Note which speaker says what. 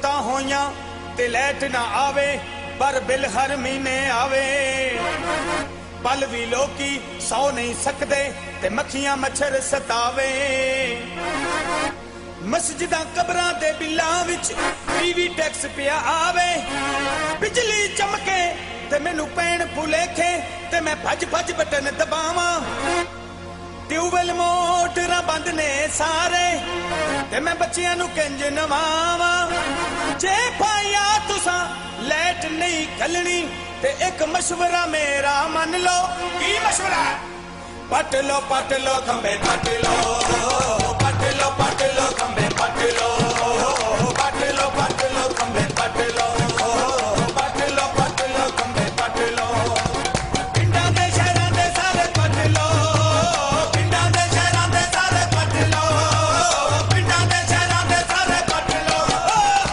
Speaker 1: मौतां होइयां ते लैट ना आवे पर बिल हर महीने आवे पल भी लोकी सौ नहीं सकदे ते मक्खियां मच्छर सतावे मस्जिदां कबरां दे बिल्लां विच टीवी टैक्स पिया आवे बिजली चमके ते मैनू पैण भुलेखे ते मैं भज भज बटन दबावां ट्यूबवेल मोटरां बंद ने सारे ते मैं बच्चियां नू किंज नवावां जे पाया तुसां लैट नहीं घलनी ते एक मशवरा मेरा मन लो की मशवरा पट लो खंबे पट लो खंबे पट लो